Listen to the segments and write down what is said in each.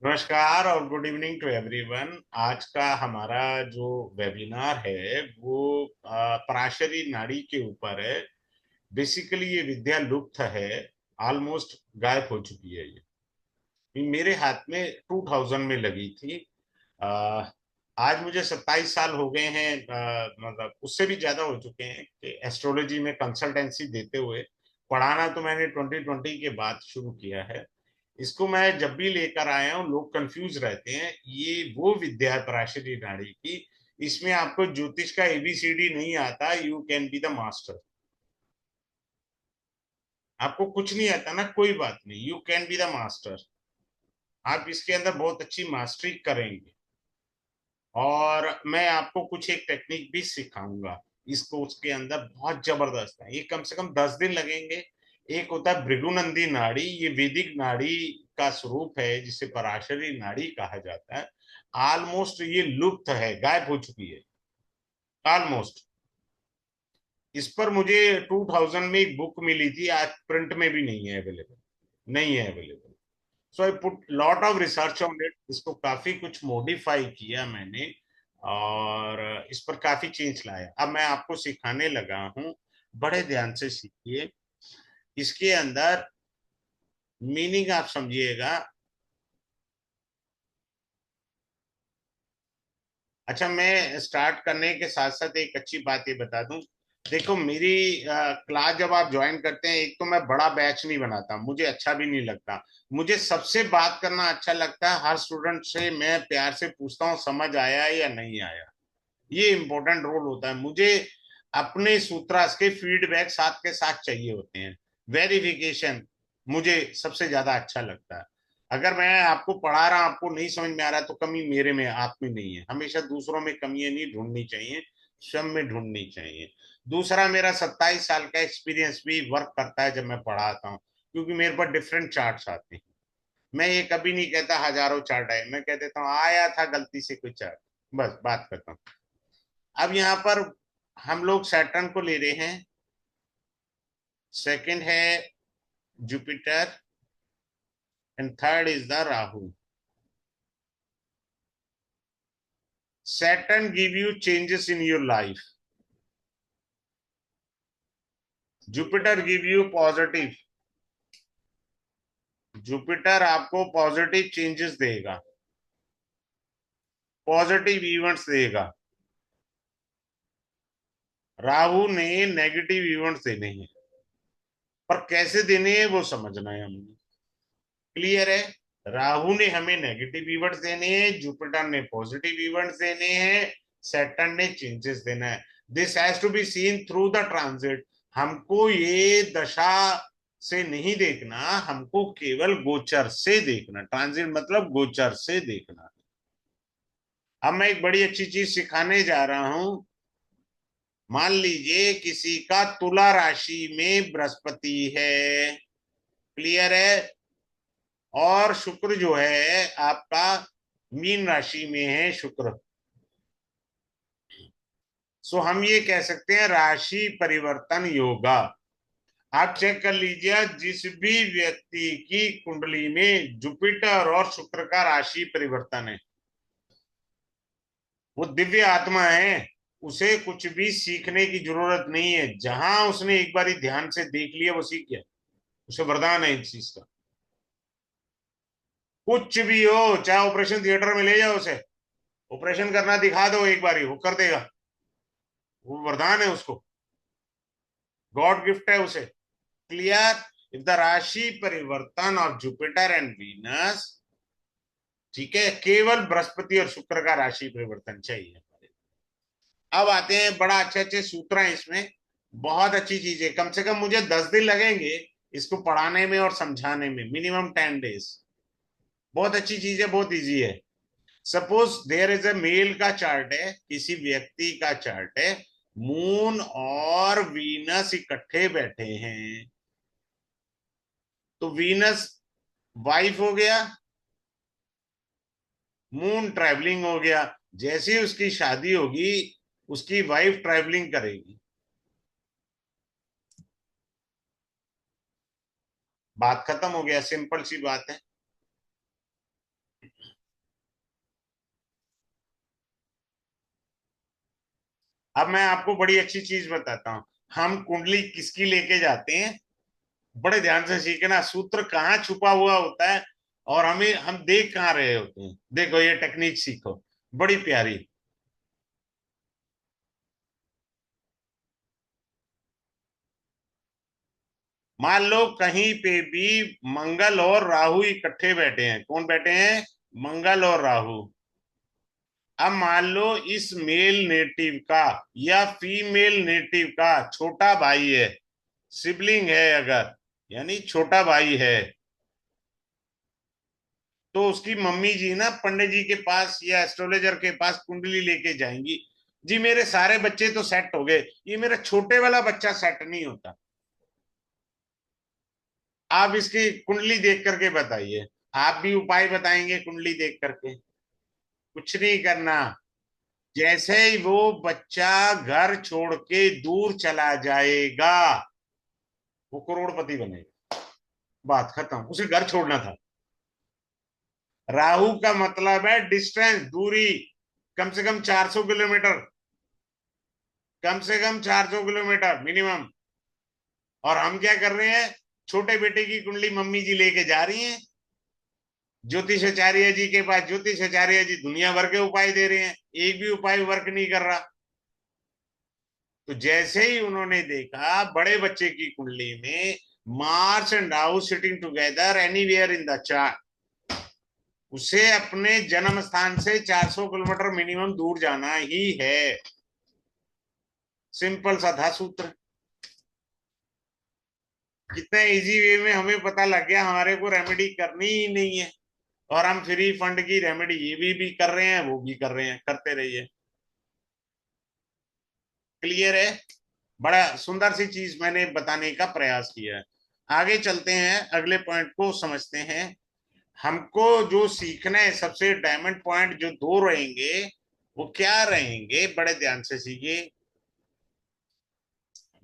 नमस्कार और good evening to everyone. आज का हमारा जो वेबिनार है वो पराशरी नाड़ी के ऊपर है। बेसिकली ये विद्या लुप्त है, ऑलमोस्ट गायब हो चुकी है। ये मेरे हाथ में 2000 में लगी थी। अ, आज मुझे 27 साल हो गए हैं, मतलब उससे भी ज्यादा हो चुके हैं कि एस्ट्रोलॉजी में कंसल्टेंसी देते हुए। पढ़ाना तो मैंने 2020 के बाद शुरू किया है। इसको मैं जब भी लेकर आया हूँ लोग कंफ्यूज रहते हैं। ये वो विद्या है पराशरी नाड़ी की। इसमें आपको ज्योतिष का एबीसीडी नहीं आता, you can be the master. आपको कुछ नहीं आता ना, कोई बात नहीं, you can be the master. आप इसके अंदर बहुत अच्छी मास्टरी करेंगे। और मैं आपको कुछ एक टेक्निक भी सिखाऊंगा। इसको उसके अंदर बहुत जबरदस्त है, ये कम से कम 10 दिन लगेंगे। एक होता है भृगुनंदी नाड़ी, ये वैदिक नाड़ी का स्वरूप है जिसे पराशरी नाड़ी कहा जाता है। ऑलमोस्ट ये लुप्त है, गायब हो चुकी है ऑलमोस्ट। इस पर मुझे 2000 में एक बुक मिली थी, आज प्रिंट में भी नहीं है अवेलेबल, नहीं है available. So I put lot of research on it, इसको काफी कुछ मॉडिफाई किया मैंने और इस पर काफी चेंज लाया। अब मैं आपको सिखाने लगा हूं, बड़े ध्यान से सीखिए। इसके अंदर मीनिंग आप समझिएगा। अच्छा, मैं स्टार्ट करने के साथ साथ एक अच्छी बात ये बता दूं। देखो मेरी क्लास जब आप ज्वाइन करते हैं, एक तो मैं बड़ा बैच नहीं बनाता, मुझे अच्छा भी नहीं लगता। मुझे सबसे बात करना अच्छा लगता है, हर स्टूडेंट से मैं प्यार से पूछता हूँ समझ आया या नहीं आया। ये इंपॉर्टेंट रोल होता है मुझे। अपने सूत्रास के फीडबैक साथ के साथ चाहिए होते हैं। वेरिफिकेशन मुझे सबसे ज्यादा अच्छा लगता है। अगर मैं आपको पढ़ा रहा आपको नहीं समझ में आ रहा है तो कमी मेरे में, आप में नहीं है। हमेशा दूसरों में कमियां नहीं ढूंढनी चाहिए, स्वयं में ढूंढनी चाहिए। दूसरा, मेरा 27 साल का एक्सपीरियंस भी वर्क करता है जब मैं पढ़ाता हूँ, क्योंकि मेरे पास डिफरेंट चार्ट्स आते हैं। मैं ये कभी नहीं कहता हजारों चार्ट आए, मैं कह देता हूँ आया था गलती से कोई चार्ट, बस बात करता हूँ। अब यहाँ पर हम लोग सैटर्न को ले रहे हैं। सेकंड है Jupiter and third is the Rahu. Saturn give you changes in your life, Jupiter give you positive. Jupiter आपको पॉजिटिव चेंजेस देगा, पॉजिटिव इवेंट्स देगा। राहु ने नेगेटिव इवेंट्स देने हैं, पर कैसे देने हैं वो समझना है हमें। क्लियर है? राहु ने हमें नेगेटिव इवेंट्स देने हैं, जुपिटर ने पॉजिटिव इवेंट्स देने हैं, सैटर्न ने चेंजेस देना है। This has to be seen through the transit. हमको ये दशा से नहीं देखना, हमको केवल गोचर से देखना। ट्रांजिट मतलब गोचर से देखना। अब मैं एक बड़ी अच्छी चीज सिखाने जा रहा हूं। मान लीजिए किसी का तुला राशि में बृहस्पति है, क्लियर है, और शुक्र जो है आपका मीन राशि में है शुक्र। सो हम ये कह सकते हैं राशि परिवर्तन योगा। आप चेक कर लीजिए, जिस भी व्यक्ति की कुंडली में जुपिटर और शुक्र का राशि परिवर्तन है, वो दिव्य आत्मा है। उसे कुछ भी सीखने की जरूरत नहीं है, जहां उसने एक बार ध्यान से देख लिया वो सीख गया। उसे वरदान है इस चीज का। कुछ भी हो, चाहे ऑपरेशन थिएटर में ले जाओ उसे, ऑपरेशन करना दिखा दो एक बार ही, वो कर देगा। वो वरदान है उसको, गॉड गिफ्ट है उसे। क्लियर? इफ द राशि परिवर्तन ऑफ जुपिटर एंड वीनस, ठीक है, केवल बृहस्पति और शुक्र का राशि परिवर्तन चाहिए। अब आते हैं, बड़ा अच्छे अच्छे सूत्र हैं इसमें, बहुत अच्छी चीज है। कम से कम मुझे 10 दिन लगेंगे इसको पढ़ाने में और समझाने में, मिनिमम 10 डेज। बहुत अच्छी चीज है, बहुत इजी है। Suppose there is a male का चार्ट है, किसी व्यक्ति का चार्ट है, मून और वीनस इकट्ठे बैठे हैं। तो वीनस वाइफ हो गया, मून ट्रैवलिंग हो गया। जैसे ही उसकी शादी होगी उसकी वाइफ ट्रैवलिंग करेगी। बात खत्म हो गया, सिंपल सी बात है। अब मैं आपको बड़ी अच्छी चीज बताता हूँ। हम कुंडली किसकी लेके जाते हैं, बड़े ध्यान से सीखना, सूत्र कहाँ छुपा हुआ होता है और हम देख कहाँ रहे होते हैं। देखो ये टेक्निक सीखो, बड़ी प्यारी। मान लो कहीं पे भी मंगल और राहु इकट्ठे बैठे हैं। कौन बैठे हैं? मंगल और राहु। अब मान लो इस मेल नेटिव का या फीमेल नेटिव का छोटा भाई है, सिबलिंग है अगर, यानी छोटा भाई है, तो उसकी मम्मी जी ना पंडित जी के पास या एस्ट्रोलॉजर के पास कुंडली लेके जाएंगी। जी मेरे सारे बच्चे तो सेट हो गए, ये मेरा छोटे वाला बच्चा सेट नहीं होता। आप इसकी कुंडली देख करके बताइए। आप भी उपाय बताएंगे कुंडली देख करके? कुछ नहीं करना। जैसे ही वो बच्चा घर छोड़ के दूर चला जाएगा, वो करोड़पति बनेगा। बात खत्म, उसे घर छोड़ना था। राहु का मतलब है डिस्टेंस, दूरी, कम से कम 400 किलोमीटर, कम से कम 400 किलोमीटर मिनिमम। और हम क्या कर रहे हैं? छोटे बेटे की कुंडली मम्मी जी लेके जा रही हैं ज्योतिषाचार्य जी के पास। ज्योतिषाचार्य जी दुनिया भर के उपाय दे रहे हैं, एक भी उपाय वर्क नहीं कर रहा। तो जैसे ही उन्होंने देखा बड़े बच्चे की कुंडली में Mars and Rahu sitting together anywhere in the chart, उसे अपने जन्म स्थान से 400 किलोमीटर मिनिमम दूर जाना ही है। सिंपल सा था सूत्र। कितने इजी वे में हमें पता लग गया, हमारे को रेमेडी करनी ही नहीं है। और हम फ्री फंड की रेमेडी ये भी कर रहे हैं, वो भी कर रहे हैं, करते रहिए। क्लियर है? बड़ा सुंदर सी चीज मैंने बताने का प्रयास किया है। आगे चलते हैं, अगले पॉइंट को समझते हैं। हमको जो सीखना है, सबसे डायमंड पॉइंट जो दो रहेंगे, वो क्या रहेंगे? बड़े ध्यान से सीखिए।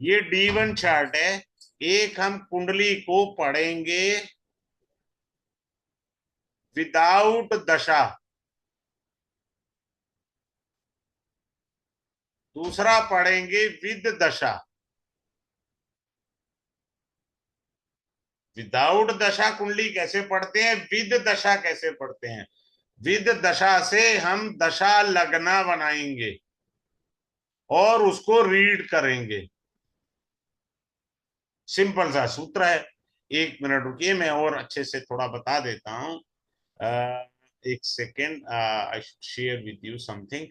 ये D1 चार्ट है। एक हम कुंडली को पढ़ेंगे विदाउट दशा, दूसरा पढ़ेंगे विद दशा। विदाउट दशा कुंडली कैसे पढ़ते हैं, विद दशा कैसे पढ़ते हैं? विद दशा से हम दशा लगना बनाएंगे और उसको रीड करेंगे। सिंपल सा सूत्र है। एक मिनट रुकिए, मैं और अच्छे से थोड़ा बता देता हूं। एक second, I share with you something.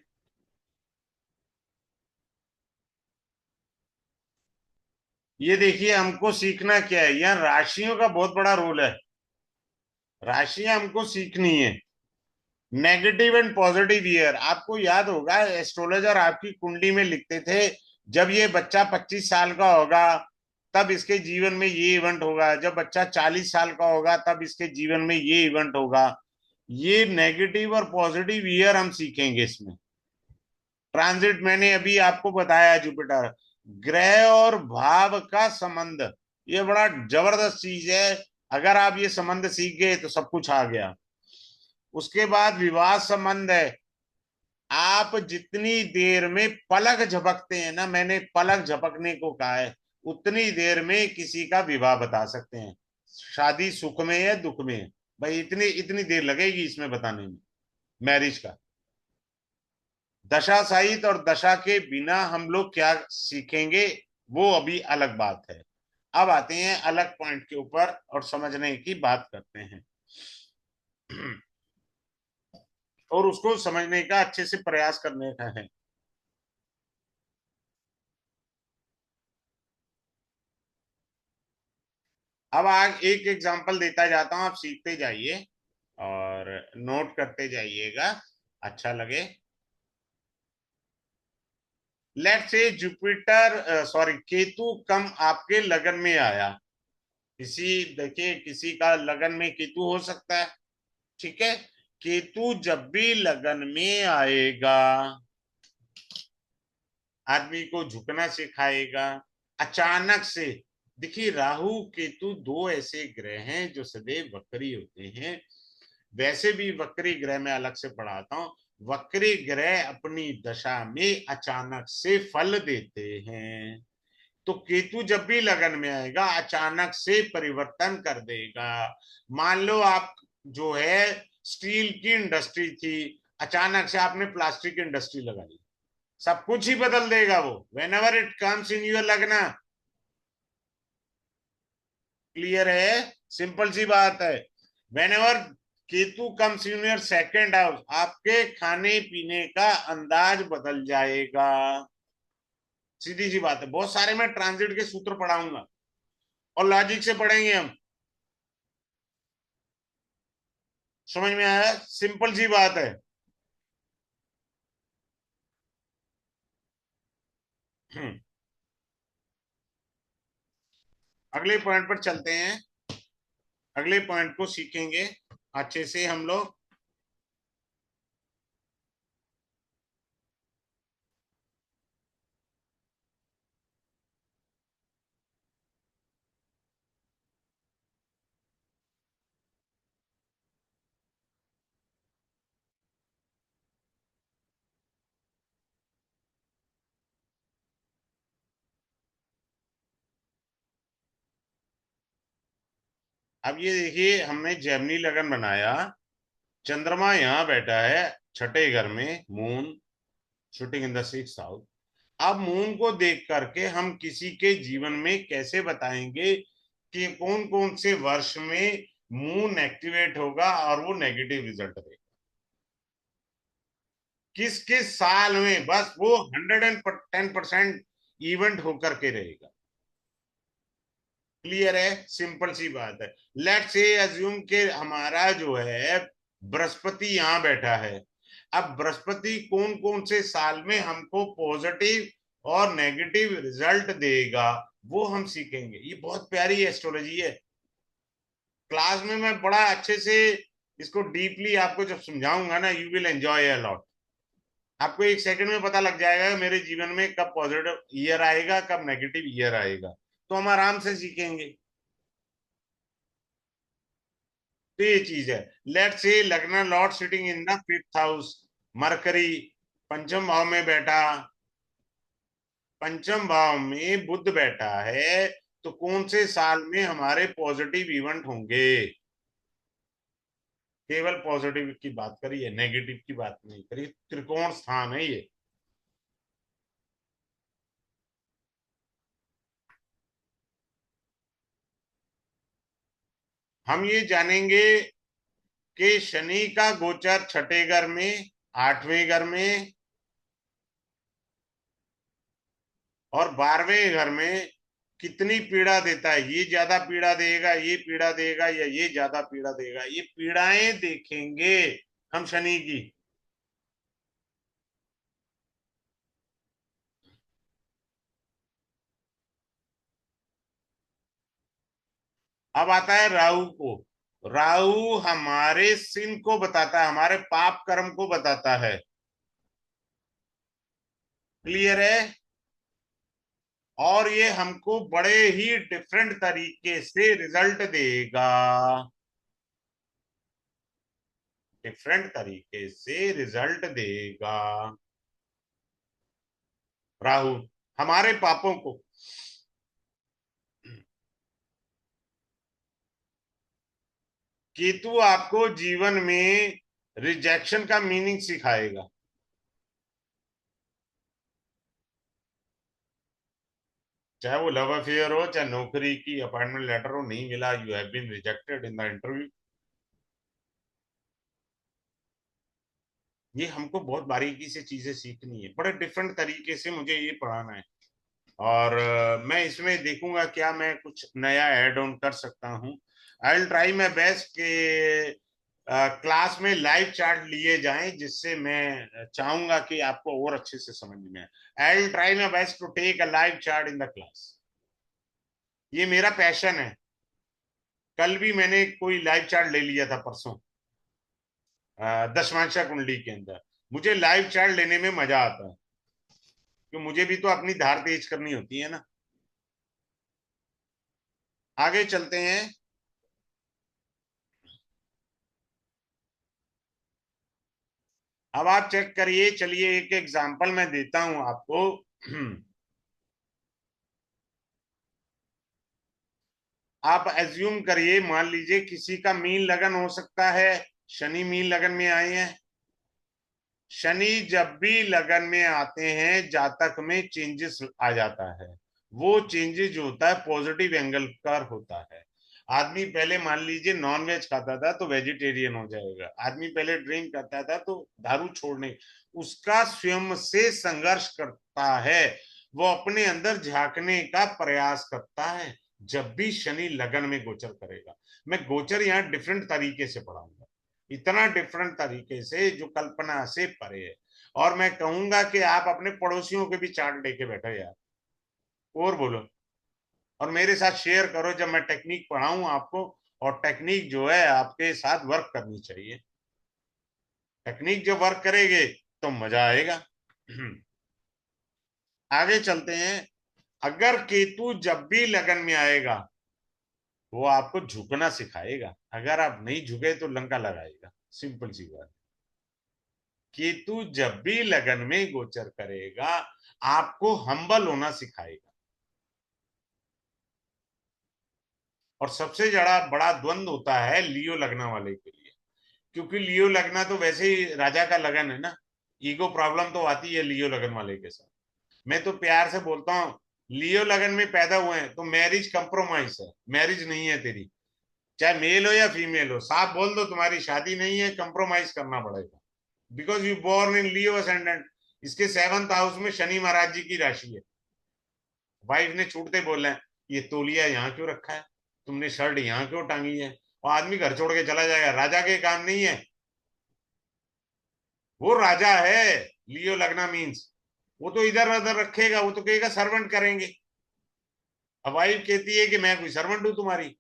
ये देखिए, हमको सीखना क्या है, यहाँ राशियों का बहुत बड़ा रोल है। राशियां हमको सीखनी है, नेगेटिव एंड पॉजिटिव ईयर। आपको याद होगा एस्ट्रोलॉजर आपकी कुंडली में लिखते थे, जब ये बच्चा 25 साल का होगा तब इसके जीवन में ये इवेंट होगा, जब बच्चा 40 साल का होगा तब इसके जीवन में ये इवेंट होगा। ये नेगेटिव और पॉजिटिव ईयर हम सीखेंगे इसमें। ट्रांजिट मैंने अभी आपको बताया, जुपिटर ग्रह और भाव का संबंध, ये बड़ा जबरदस्त चीज है। अगर आप ये संबंध सीख गए तो सब कुछ आ गया। उसके बाद विवाह संबंध है। आप जितनी देर में पलक झपकते हैं ना, मैंने पलक झपकने को कहा है, उतनी देर में किसी का विवाह बता सकते हैं। शादी सुख में है दुख में है, भाई इतनी इतनी देर लगेगी इसमें बताने में, मैरिज का। दशा सहित और दशा के बिना हम लोग क्या सीखेंगे, वो अभी अलग बात है। अब आते हैं अलग पॉइंट के ऊपर और समझने की बात करते हैं। और उसको समझने का अच्छे से प्रयास करने का है। अब आग एक एग्जांपल देता जाता हूं, आप सीखते जाइए और नोट करते जाइएगा, अच्छा लगे। लेट से जुपिटर, सॉरी, केतु कम आपके लगन में आया। किसी, देखिए किसी का लगन में केतु हो सकता है, ठीक है। केतु जब भी लगन में आएगा, आदमी को झुकना सिखाएगा। अचानक से, देखिए राहु केतु दो ऐसे ग्रह हैं जो सदैव वक्री होते हैं। वैसे भी वक्री ग्रह में अलग से पढ़ाता हूं। वक्री ग्रह अपनी दशा में अचानक से फल देते हैं। तो केतु जब भी लगन में आएगा अचानक से परिवर्तन कर देगा। मान लो आप जो है स्टील की इंडस्ट्री थी, अचानक से आपने प्लास्टिक की इंडस्ट्री लगाई, सब कुछ ही बदल देगा वो। Whenever it comes in your लगना। क्लियर है? सिंपल सी बात है। Whenever Ketu comes in your second house, आपके खाने पीने का अंदाज बदल जाएगा। सीधी सी बात है। बहुत सारे मैं ट्रांजिट के सूत्र पढ़ाऊंगा और लॉजिक से पढ़ेंगे हम। समझ में आया? सिंपल सी बात है। अगले पॉइंट पर चलते हैं। अगले पॉइंट को सीखेंगे अच्छे से हम लोग। अब ये देखिए, हमने जेमिनी लगन बनाया, चंद्रमा यहाँ बैठा है छठे घर में, moon shooting in the six house. अब मून को देख करके हम किसी के जीवन में कैसे बताएंगे कि कौन कौन से वर्ष में मून एक्टिवेट होगा और वो नेगेटिव रिजल्ट देगा, किस किस साल में, बस वो 110% इवेंट होकर के रहेगा। क्लियर है? सिंपल सी बात है। लेट से अज्यूम के हमारा जो है बृहस्पति यहाँ बैठा है। अब बृहस्पति कौन कौन से साल में हमको पॉजिटिव और नेगेटिव रिजल्ट देगा, वो हम सीखेंगे। ये बहुत प्यारी एस्ट्रोलॉजी है। क्लास में मैं बड़ा अच्छे से इसको डीपली आपको जब समझाऊंगा ना, you will enjoy a lot. आपको एक सेकंड में पता लग जाएगा मेरे जीवन में कब पॉजिटिव ईयर आएगा, कब नेगेटिव ईयर आएगा। तो हम आराम से सीखेंगे। तो ये चीज है। लेट से लग्न Lord sitting in the fifth house, mercury पंचम भाव में बैठा, पंचम भाव में बुध बैठा है। तो कौन से साल में हमारे पॉजिटिव इवेंट होंगे? केवल पॉजिटिव की बात करिए, नेगेटिव की बात नहीं करिए। त्रिकोण स्थान है ये। हम ये जानेंगे कि शनि का गोचर छठे घर में, आठवें घर में और 12वें घर में कितनी पीड़ा देता है। ये ज्यादा पीड़ा देगा, ये पीड़ा देगा, या ये ज्यादा पीड़ा देगा, ये पीड़ाएं देखेंगे हम शनि की। अब आता है राहु को। राहु हमारे सिन को बताता है, हमारे पाप कर्म को बताता है। क्लियर है? और ये हमको बड़े ही डिफरेंट तरीके से रिजल्ट देगा। डिफरेंट तरीके से रिजल्ट देगा राहु हमारे पापों को। केतु आपको जीवन में रिजेक्शन का मीनिंग सिखाएगा। चाहे वो लव अफेयर हो, चाहे नौकरी की अपॉइंटमेंट लेटर हो, नहीं मिला, you have been rejected in the interview. ये हमको बहुत बारीकी से चीजें सीखनी है, बड़े डिफरेंट तरीके से मुझे ये पढ़ाना है। और मैं इसमें देखूंगा क्या मैं कुछ नया ऐड ऑन कर सकता हूँ। आई विल ट्राई माई बेस्ट के क्लास में लाइव चार्ट लिए जाएं, जिससे मैं चाहूंगा कि आपको और अच्छे से समझ में आए। I will try my best to take a live chart in the class. ये मेरा पैशन है। कल भी मैंने कोई लाइव चार्ट ले लिया था परसों, दशमांशा कुंडली के अंदर। मुझे लाइव चार्ट लेने में मजा आता है, क्योंकि मुझे भी तो अपनी धार तेज करनी होती है ना। आगे चलते हैं। अब आप चेक करिए, चलिए एक एग्जांपल मैं देता हूं आपको। आप एज्यूम करिए, मान लीजिए किसी का मीन लगन हो सकता है, शनि मीन लगन में आए हैं। शनि जब भी लगन में आते हैं जातक में चेंजेस आ जाता है। वो चेंजेस जो होता है पॉजिटिव एंगल पर होता है। आदमी पहले मान लीजिए नॉन वेज खाता था तो वेजिटेरियन हो जाएगा, आदमी पहले ड्रिंक करता था तो दारू छोड़ने, उसका स्वयं से संघर्ष करता है, वो अपने अंदर झांकने का प्रयास करता है जब भी शनि लगन में गोचर करेगा। मैं गोचर यहाँ डिफरेंट तरीके से पढ़ाऊंगा, इतना डिफरेंट तरीके से जो कल्पना से परे है। और मैं कहूंगा कि आप अपने पड़ोसियों के भी चार्ट लेके बैठो यार, और बोलो, और मेरे साथ शेयर करो जब मैं टेक्निक पढ़ाऊं आपको। और टेक्निक जो है आपके साथ वर्क करनी चाहिए, टेक्निक जब वर्क करेगे तो मजा आएगा। आगे चलते हैं। अगर केतु जब भी लगन में आएगा वो आपको झुकना सिखाएगा, अगर आप नहीं झुके तो लंका लगाएगा, सिंपल सी बात। केतु जब भी लगन में गोचर करेगा आपको हम्बल होना सिखाएगा। और सबसे बड़ा बड़ा द्वंद होता है लियो लगना वाले के लिए, क्योंकि लियो लगना तो वैसे ही राजा का लगन है ना, ईगो प्रॉब्लम तो आती है लियो लगन वाले के साथ। मैं तो प्यार से बोलता हूँ, लियो लगन में पैदा हुए हैं तो मैरिज कंप्रोमाइज है, मैरिज नहीं है तेरी। चाहे मेल हो या फीमेल हो, साफ बोल दो तुम्हारी शादी नहीं है, कंप्रोमाइज करना पड़ेगा। Because you born in Leo ascendant. इसके 7th हाउस में शनि महाराज जी की राशि है। वाइफ ने छूटते बोला है, ये तौलिया यहाँ क्यों रखा है, तुमने शर्ट यहाँ क्यों टांगी है, और आदमी घर छोड़ के चला जाएगा, राजा के काम नहीं है। वो राजा है, लियो लगना मीन्स वो तो इधर उधर रखेगा, वो तो कहेगा सर्वेंट करेंगे। अब वाइफ कहती है कि मैं कोई सर्वेंट हूं तुम्हारी,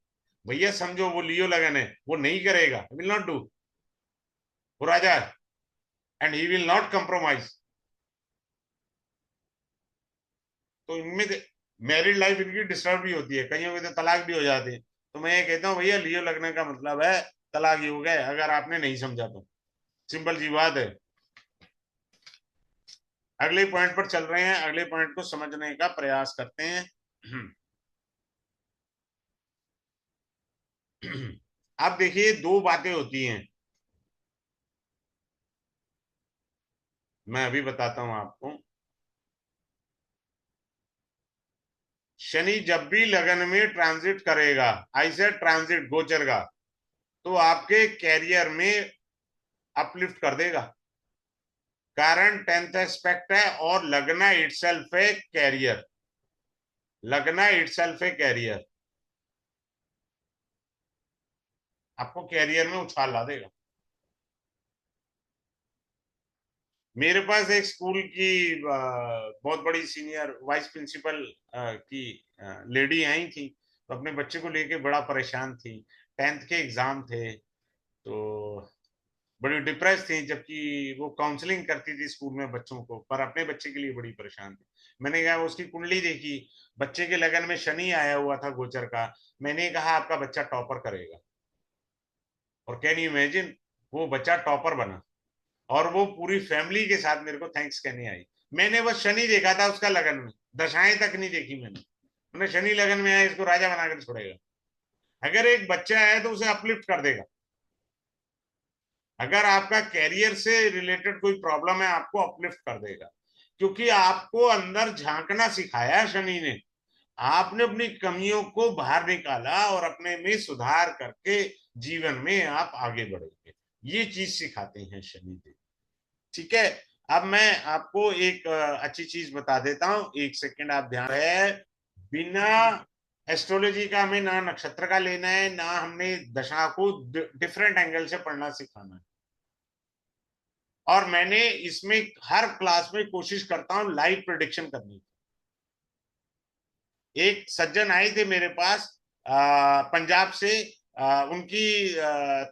भैया समझो वो लियो लगन है, वो नहीं करेगा, विल नॉट डू। वो राजा है and he will not compromise. तो इनमें मैरिड लाइफ इनकी डिस्टर्ब भी होती है, कईयों के तो तलाक भी हो जाते हैं। तो मैं ये कहता हूँ भैया लियो लगने का मतलब है तलाक ही हो गए, अगर आपने नहीं समझा तो, सिंपल सी बात है। अगले पॉइंट पर चल रहे हैं, अगले पॉइंट को समझने का प्रयास करते हैं। अब देखिए दो बातें होती हैं, मैं अभी बताता हूं आपको। शनि जब भी लगन में ट्रांजिट करेगा, आई से ट्रांजिट गोचर का, तो आपके कैरियर में अपलिफ्ट कर देगा। कारण 10th एस्पेक्ट है और लगना इटसेल्फ है कैरियर, लगना इटसेल्फ है कैरियर, आपको कैरियर में उछाल ला देगा। मेरे पास एक स्कूल की बहुत बड़ी सीनियर वाइस प्रिंसिपल की लेडी आई थी, तो अपने बच्चे को लेके बड़ा परेशान थी। 10th के एग्जाम थे, तो बड़ी डिप्रेस थी, जबकि वो काउंसलिंग करती थी स्कूल में बच्चों को, पर अपने बच्चे के लिए बड़ी परेशान थी। मैंने कहा उसकी कुंडली देखी, बच्चे के लगन में शनि आया हुआ था गोचर का। मैंने कहा आपका बच्चा टॉपर करेगा, और कैन यू इमेजिन, वो बच्चा टॉपर बना। और वो पूरी फैमिली के साथ मेरे को थैंक्स कहने आई। मैंने बस शनि देखा था उसका लगन में, दशाएं तक नहीं देखी मैंने शनि लगन में आया इसको राजा बनाकर छोड़ेगा। अगर एक बच्चा है तो उसे अपलिफ्ट कर देगा। अगर आपका कैरियर से रिलेटेड कोई प्रॉब्लम है आपको अपलिफ्ट कर देगा, क्योंकि आपको अंदर झांकना सिखाया है शनि ने। आपने अपनी कमियों को बाहर निकाला और अपने में सुधार करके जीवन में आप आगे बढ़ेंगे, ये चीज सिखाते हैं शनि देव। ठीक है। अब मैं आपको एक अच्छी चीज बता देता हूं, एक सेकंड आप ध्यान है। बिना एस्ट्रोलॉजी का हमें ना नक्षत्र का लेना है, ना हमने दशा को डिफरेंट एंगल से पढ़ना सिखाना है। और मैंने इसमें हर क्लास में कोशिश करता हूं लाइव प्रिडिक्शन करने की। एक सज्जन आए थे मेरे पास पंजाब से, उनकी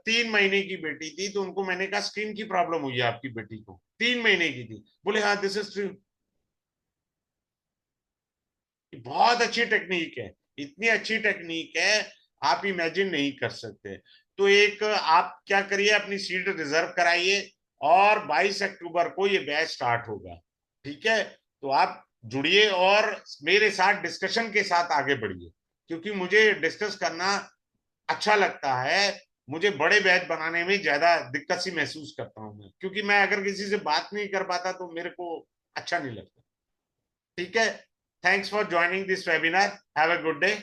3 महीने की बेटी थी, तो उनको मैंने कहा स्किन की प्रॉब्लम हुई है आपकी बेटी को, 3 महीने की थी। बोले हाँ दिस इज ट्रू। बहुत अच्छी टेक्निक है, इतनी अच्छी टेक्निक है आप इमेजिन नहीं कर सकते। तो एक आप क्या करिए, अपनी सीट रिजर्व कराइए, और 22 अक्टूबर को ये बैच स्टार्ट होगा। ठीक है, तो आप जुड़िए और मेरे साथ डिस्कशन के साथ आगे बढ़िए, क्योंकि मुझे डिस्कस करना अच्छा लगता है। मुझे बड़े बैच बनाने में ज्यादा दिक्कत सी महसूस करता हूं मैं, क्योंकि मैं अगर किसी से बात नहीं कर पाता तो मेरे को अच्छा नहीं लगता। ठीक है, thanks for joining this webinar, have a good day.